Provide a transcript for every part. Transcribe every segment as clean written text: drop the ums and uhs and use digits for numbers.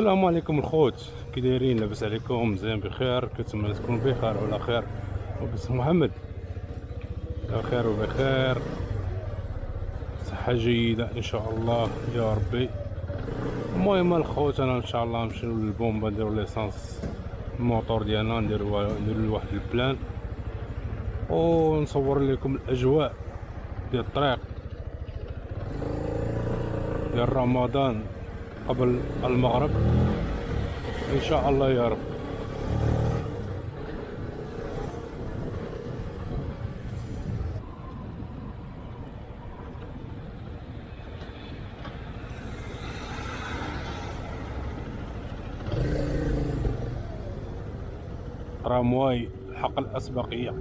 السلام عليكم الخوت، كي دايرين؟ لاباس عليكم؟ مزيان بخير؟ كنتمنى تكونوا بخير وعلى خير. وباسم محمد على خير وبخير، صحة جيدة ان شاء الله يا ربي. المهم الخوت، انا ان شاء الله نمشيو للبومبا نديرو ليسانس الموطور ديالنا، نديرو واحد البلان ونصور لكم الاجواء ديال الطريق ديال رمضان قبل المغرب ان شاء الله يا رب. ترامواي حق الأسبقية.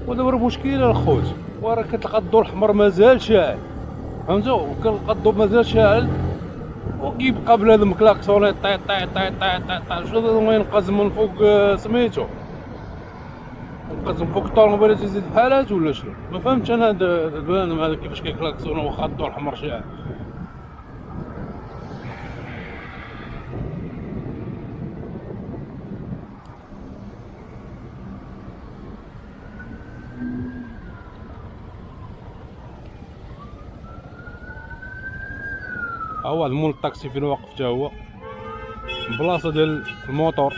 ودابا مشكلة الخوت، وراه كتلقى الضوء الأحمر مازال شاعل، فهمتو؟ وكتلقى الضوء مازال شاعل وكيبقى بنادم كلاكسوني طي طي طي طي طي طي. شنو هو ينقز من فوق سميتو، ينقز من فوق الطوموبيلات يزيد بحالات ولا شنو؟ ما فهمتش انا هذا البنادم هذا كيفاش كيكلاكسوني واخا الضوء الأحمر شاعل. ها هو هاد مول الطاكسي فين واقف تا هو البلاصة ديال الموطور.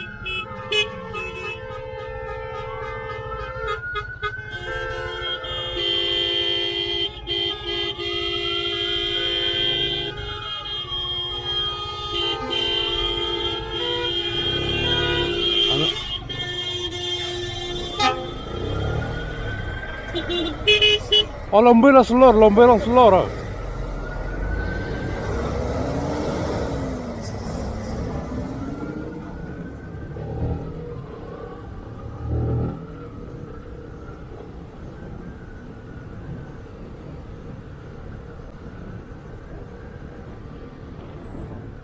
l'ambulance lor l'ambulance lor.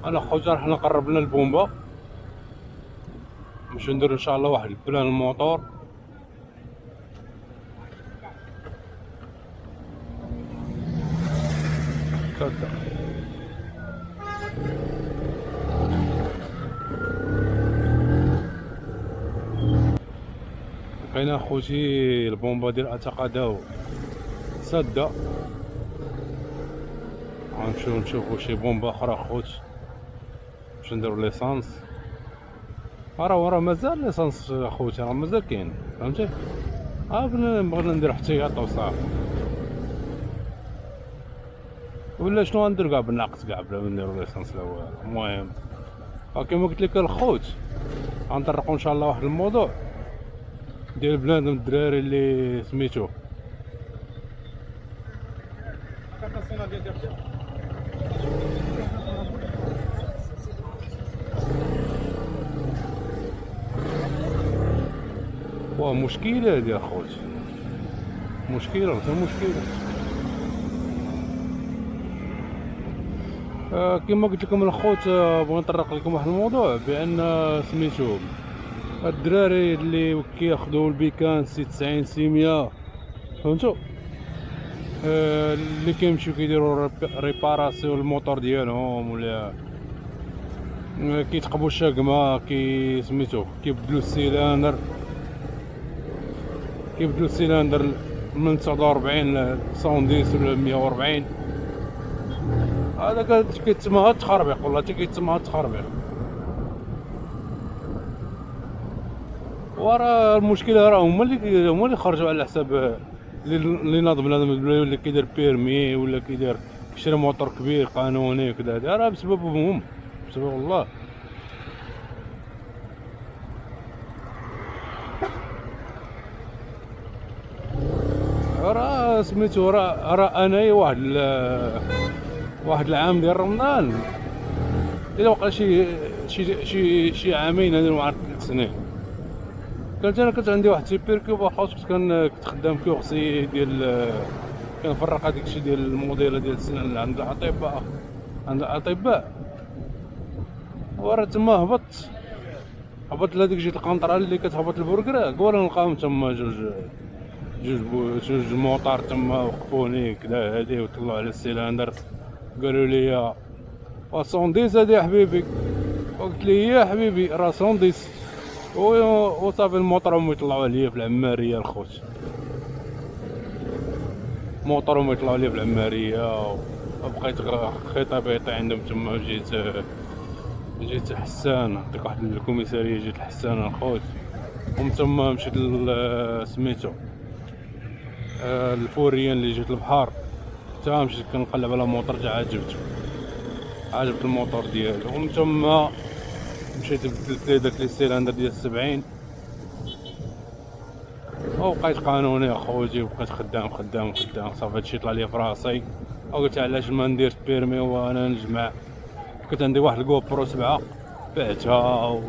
انا خويا راح نقرب لنا البومبا باش ندير ان شاء الله واحد البلان الموطور. لقينا خوتي البومبا ديال اعتقاداو سادة، غنمشيو نشوفو شي بومبا اخرى خوت باش نديرو ليسانس. راه مازال ليسانس خوتي، راه مازال كاين، فهمتي؟ بغينا ندير احتياط وصافي، ولا شنو غندير كاع بالناقص كاع بلا ما نديرو ليسانس لا والو. المهم كيما قلت لك الخوت، غنطرقو ان شاء الله واحد الموضوع ديال بنادم الدراري اللي سميتو واه مشكلة هادي اخوت، مشكلة غير مشكلة. كما قلت لكم الخوت، بغيت نطرق لكم واحد الموضوع بان سميتو الدراري اللي كياخدو البيكان سي 90 سي 100، فهمتو؟ اللي كيمشيو كيديروا ريباراسيون الموتور ديالهم ولا كيتقبوا الشاقمه، سميتو كيبدلوا السيلندر من 49 ل 110 ولا 140. هذا كيتسمى التخربيق، والله حتى كيتسمى التخربيق. وراه المشكله راه هما اللي خرجوا على حساب اللي ناض بنادم اللي كيدير بيرمي ولا كيدير يشري موتور كبير قانوني وكذا، راه بسببهم هم، بسبب الله. راه سميتو، راه انايا واحد العام ديال رمضان، الا وقع شي عامين، هذا مع 3 سنين، كنت عندي واحد سيبيركو باخوس، كنت خدام كورسي ديال، كنفرق هذاك الشيء ديال الموديل ديال السنان عند الاطباء. وراه تما هبط لهاديك جهه القنطره اللي كتهبط البركراك، ولا نلقاهم تما جوج موطار تما وقفوني كدا هادي، وطلعوا على السيلندر قالوا لي 110 هادي يا حبيبي، قلت لي يا حبيبي راه 110. وصافي الموطر يطلعوا عليا في العماريه الخوت، موطرهم يطلعوا لي في العماريه، وبقيت خطابيطي عندهم تما. جيت حسان، عطيك واحد الكوميساريه، جيت حسان الخوت، ومن تما مشيت سميتو الفوريان اللي جيت البحر، تا مشيت كنقلب على موطر، تا عجبت الموتور ديالو، ومن تما مشيت بدلت ليه داك لي سيلندر ديال 70، وبقيت قانوني اخوتي، وبقيت خدام صافي هادشي طلع لي فراسي. وقلت علاش ما نديرش بيرمي وانا نجمع. كنت عندي واحد الكو برو 7 بعتها،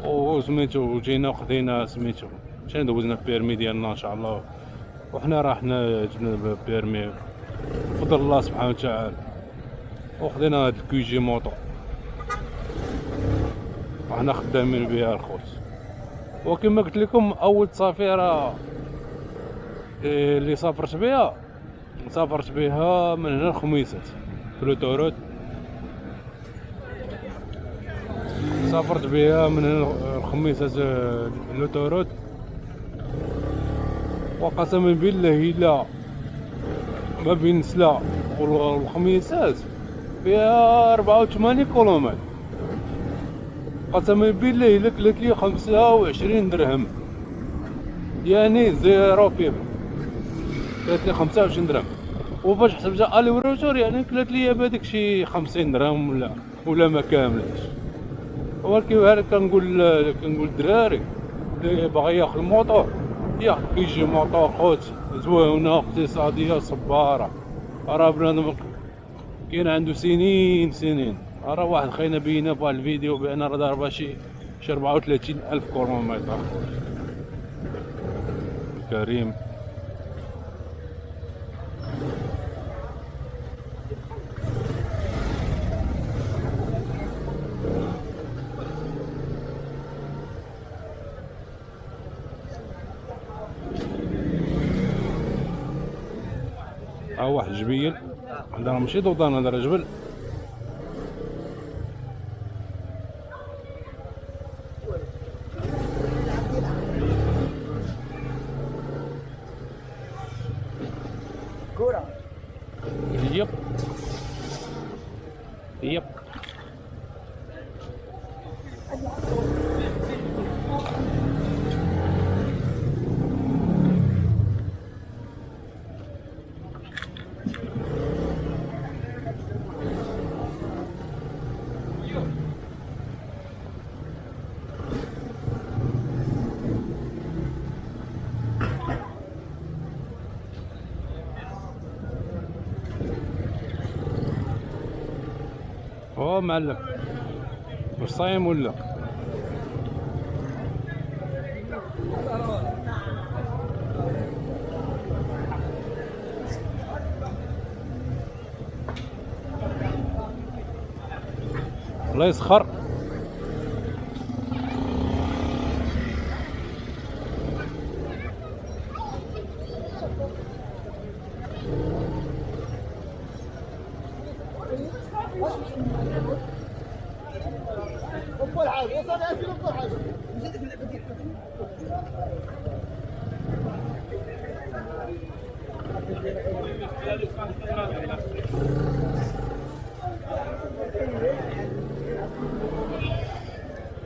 وسميتو جينا وخدينا سميتو، مشينا دوزنا البيرمي ديالنا ان شاء الله، وحنا راه حنا جبنا بيرمي بفضل الله سبحانه وتعالى، وخدينا هاد الكي جي موطو وحنا خدامين بها الخوت. وكما قلت لكم، اول سفيره اللي سافرت بها من هنا الخميسات في لوتوروت، سافرت بها من هنا الخميسات لوتوروت، وقسما بالله الا ما بين سلا والخميسات فيها 84 كيلومتر، قسما بالله الا كلات لي 25 درهم، يعني زيرو فيهم، كلات لي 25 درهم. وفاش حسبتها الي وروتور، يعني كلات لي بهذيك شي 50 درهم ولا ما كاملاش. ولكن كنقول الدراري اللي باغي ياخذ الموطور، ياخذ كيجي موطور خوت زوينه اقتصاديه صباره. راه بنادم كاين عنده سنين، راه واحد خينا بينا في الفيديو بان راه ضاربه شي 34,000 كيلومتر كريم. ها واحد جبيل، هذا ماشي ضوضان، هذا راه جبل. يب او معلم، واش صايم ولا؟ الله يسخر.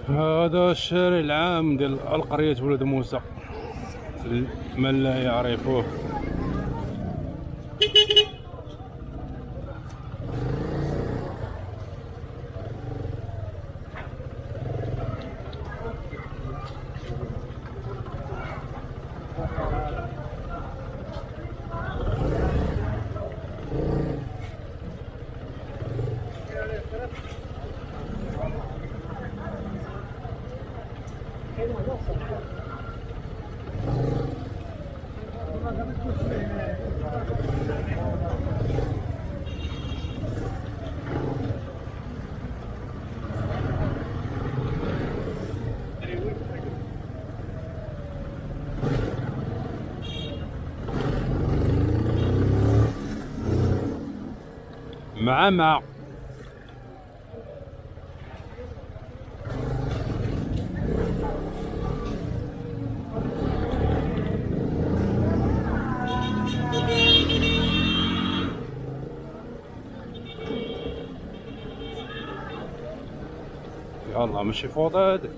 هذا الشارع العام ديال القرية ولد موسى، من لا يعرفوه. مع يلا ماشي فوضى هادي،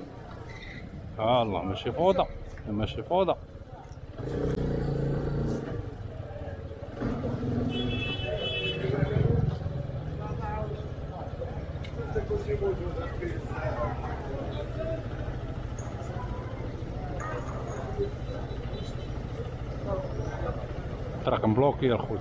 يلا ماشي فوضى، ماشي فوضى. راك مبلوكي يا خوت.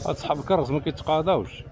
هاد صحاب الكرز ما كيتقاداوش.